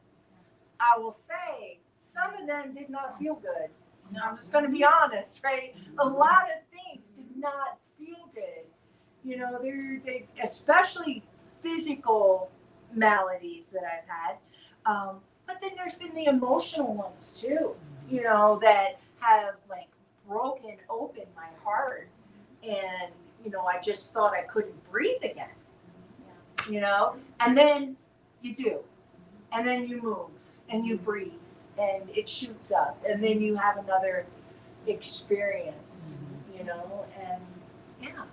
I will say some of them did not feel good. I'm just going to be honest, right? A lot of things did not feel good. They especially physical maladies that I've had. But then there's been the emotional ones too, that have like broken open my heart. And, I just thought I couldn't breathe again, and then you do. And then you move and you breathe and it shoots up. And then you have another experience, and yeah,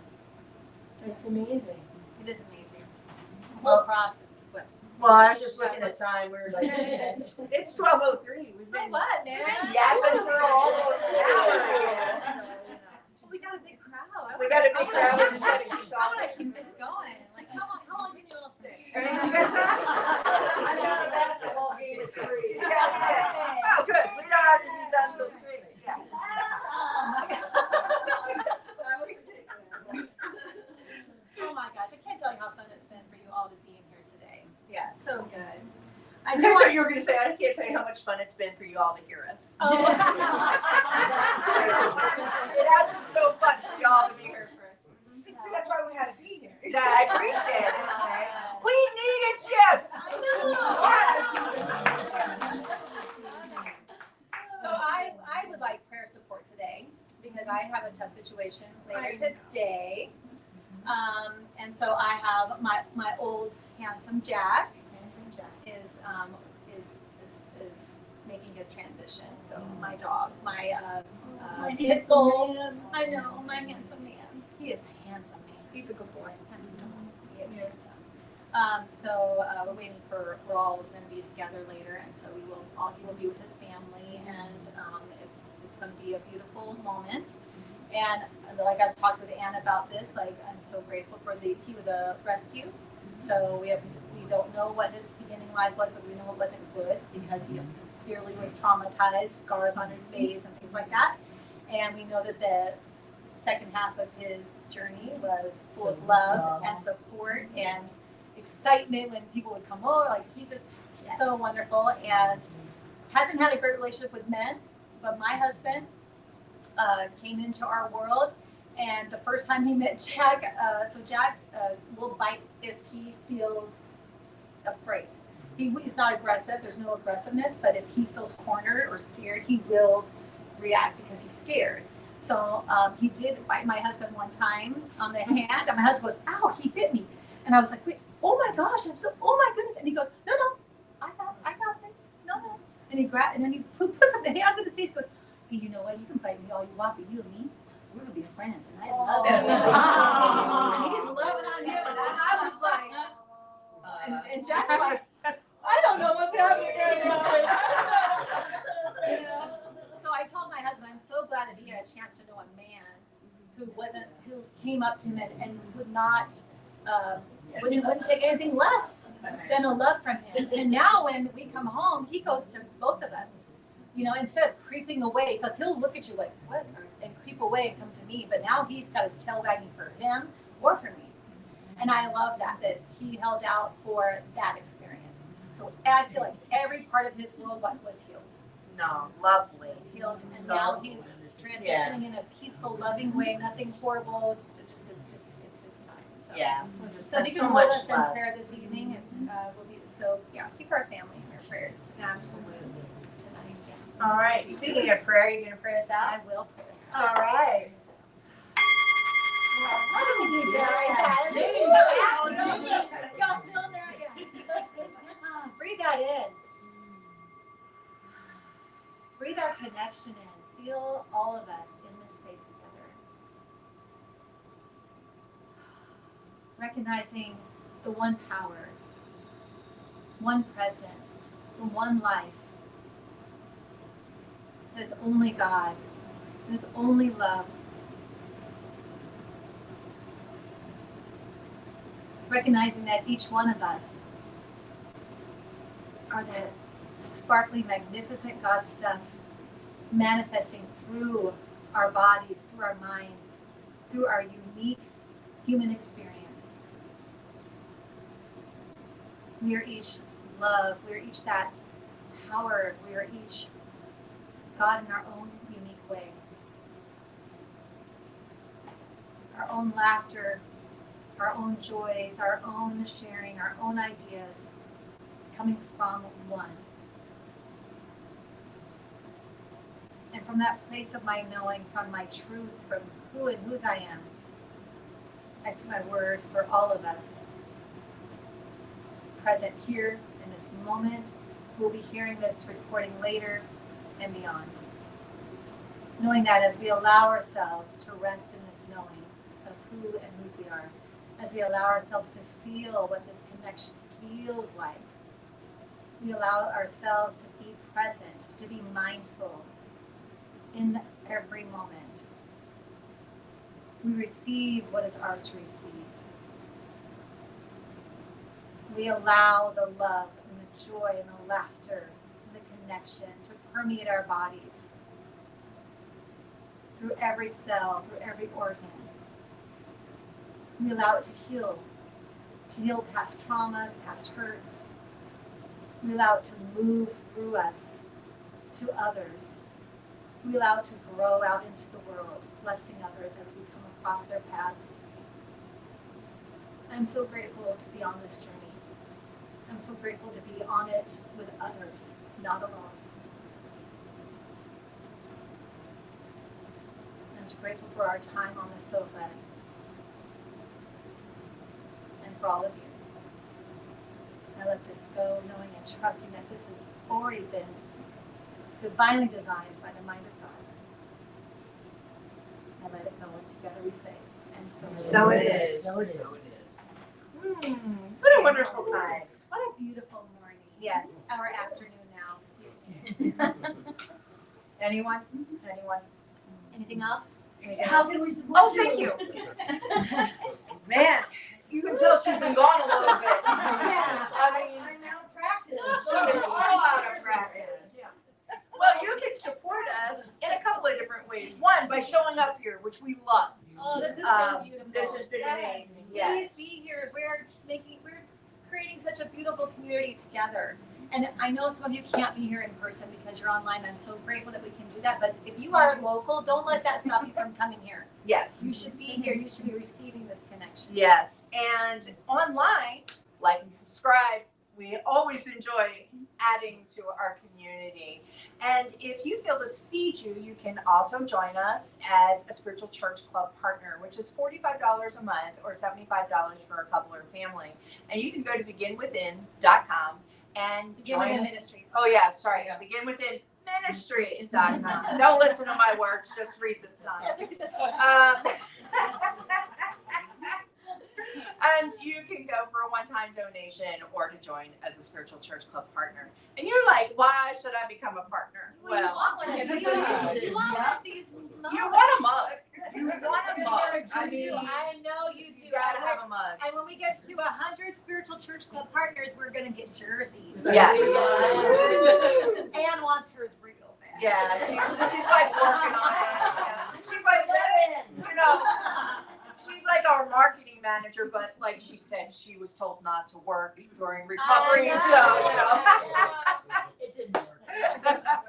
it's amazing. It is amazing. The whole process. Well, I was just looking at time. We're like, it's 12:03. So what, man? We've been yapping for almost an hour. We got a big crowd. We got a big crowd. We just got to keep I want talking. to keep this going. Like, how long can you all stay? I got a basketball game at 3. Oh, good. We don't have to be done till 3. Yeah. Oh my gosh, I can't tell you how fun it's been for you all to be in here today. Yes. So good. I thought you were going to say, I can't tell you how much fun it's been for you all to hear us. Oh. It has been so fun for you all to be here for us. That's why we had to be here. I appreciate it. We needed you. So I would like prayer support today because I have a tough situation later today. And so I have my old handsome Jack is making his transition. So my dog, my pit bull. I know, my handsome man. He is a handsome man. He's a good boy. Handsome dog. He is handsome. So we're waiting we're all going to be together later, and so he will be with his family, and it's going to be a beautiful moment. And like I've talked with Anna about this, like I'm so grateful for he was a rescue, so we don't know what his beginning life was, but we know it wasn't good because he clearly was traumatized, scars on his face and things like that. And we know that the second half of his journey was full of love and support and excitement when people would come over. Like he just so wonderful, and hasn't had a great relationship with men, but my husband came into our world, and the first time he met Jack, so Jack will bite if he feels afraid. He's not aggressive, there's no aggressiveness, but if he feels cornered or scared, he will react because he's scared. So he did bite my husband one time on the hand, and my husband goes, ow, he bit me. And I was like, wait, oh my gosh, oh my goodness. And he goes, no, I got this, no. And then he puts up the hands in his face, goes, hey, you know what, you can bite me all you want, but you and me, we're gonna be friends, and I love it. And he's loving on him, and I was like, and Jack's like, I don't know what's happening right now. So I told my husband, I'm so glad that he had a chance to know a man who came up to him and would not, wouldn't take anything less than a love from him. And now when we come home, he goes to both of us, instead of creeping away, because he'll look at you like, what? And creep away and come to me. But now he's got his tail wagging for him or for me. And I love that he held out for that experience. So I feel like every part of his world was healed. No, lovely. Was healed, and now he's transitioning in a peaceful, loving way. Nothing horrible. It's his time. So, Yeah, we'll just so send you so can much hold us in love. prayer this evening. Keep our family in your prayers. Please. Absolutely. Tonight. Yeah. All right. Speaking of prayer, you gonna pray us I out? will pray us out. All right. Why don't we do that? Yeah. Y'all feel that? Yeah. Breathe that in. Breathe our connection in. Feel all of us in this space together. Recognizing the one power, one presence, the one life. There's only God. There's only love. Recognizing that each one of us are that sparkly, magnificent God stuff manifesting through our bodies, through our minds, through our unique human experience. We are each love. We are each that power. We are each God in our own unique way. Our own laughter, our own joys, our own sharing, our own ideas coming from one. And from that place of my knowing, from my truth, from who and whose I am, I speak my word for all of us present here in this moment. We'll be hearing this recording later and beyond. Knowing that as we allow ourselves to rest in this knowing of who and whose we are, as we allow ourselves to feel what this connection feels like, we allow ourselves to be present, to be mindful in every moment. We receive what is ours to receive. We allow the love and the joy and the laughter and the connection to permeate our bodies through every cell, through every organ. We allow it to heal past traumas, past hurts. We allow it to move through us to others. We allow it to grow out into the world, blessing others as we come across their paths. I'm so grateful to be on this journey. I'm so grateful to be on it with others, not alone. I'm so grateful for our time on the sofa and for all of you. I let this go, knowing and trusting that this has already been divinely designed by the mind of God. I let it go, and together we say, and so it is. So it is. What a wonderful time. What a beautiful morning. Yes. Our afternoon now, excuse me. Anyone? Anyone? Anything else? How can we support Oh, thank you. Man, you can tell she's been gone a little bit. Yeah. I mean, I'm out of practice. she's all out of practice. Yeah. Well, you can support us in a couple of different ways. One, by showing up here, which we love. Oh, this has been beautiful. This has been Yes. amazing. Yes. Please be here. We're creating such a beautiful community together. And I know some of you can't be here in person because you're online. I'm so grateful that we can do that. But if you are local, don't let that stop you from coming here. Yes. You should be here. You should be receiving this connection. Yes. And online, like and subscribe. We always enjoy adding to our community. And if you feel this feeds you, you can also join us as a Spiritual Church Club partner, which is $45 a month or $75 for a couple or family. And you can go to beginwithin.com and Begin join Within Ministries. Oh yeah, sorry. Beginwithinministries.com. Don't listen to my words, just read the sign. Yes, read the sign. And you can go for a one-time donation or to join as a Spiritual Church Club partner. And you're like, why should I become a partner? You want one of these. You want one of these. you want a mug. You want a mug. I mean, I know you do. you gotta have a mug. And when we get to 100 spiritual church club partners, we're gonna get jerseys. Yes. Anne wants hers real bad. Yeah, she's like working on it. Yeah. She's like, you know, she's like our marketing manager, but like she said, she was told not to work during recovery, so, you know. It didn't work. It doesn't work.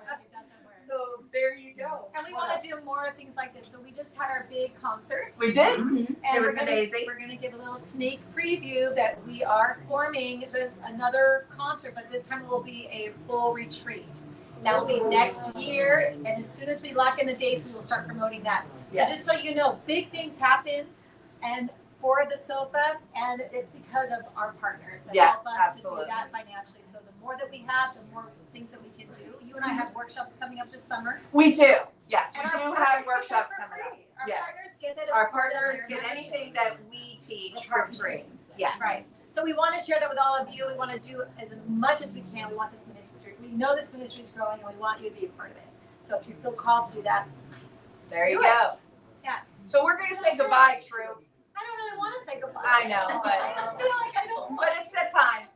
So there you go. And we want to do more things like this. So we just had our big concert. We did. And It was we're gonna, amazing. We're going to give a little sneak preview that we are forming another concert, but this time it will be a full retreat. That will be next year, and as soon as we lock in the dates, we will start promoting that. Yes. So just so you know, big things happen, and for the sofa, and it's because of our partners that help us absolutely. to do that financially. So the more that we have, the more things that we can do. You and I have workshops coming up this summer. We do. Yes, we And do our have partners workshops get that for coming up. free. Our Yes. partners get that as Our part of partners their get membership. anything that we teach for free. Yes. Right. So we want to share that with all of you. We want to do as much as we can. We want this ministry. We know this ministry is growing, and we want you to be a part of it. So if you feel called to do that, There you do go. it. Yeah. So we're going to say goodbye, True. I don't really want to say goodbye. I know, but I don't feel like I don't want but it's that time.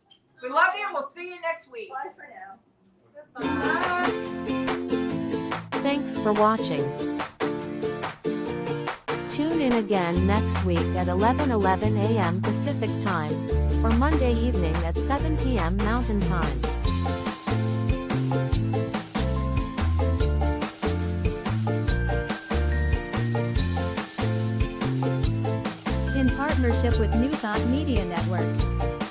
We love you. We'll see you next week. Bye for now. Thanks for watching. Tune in again next week at 11:11 a.m. Pacific Time, or Monday evening at 7 p.m. Mountain Time. In partnership with New Thought Media Network.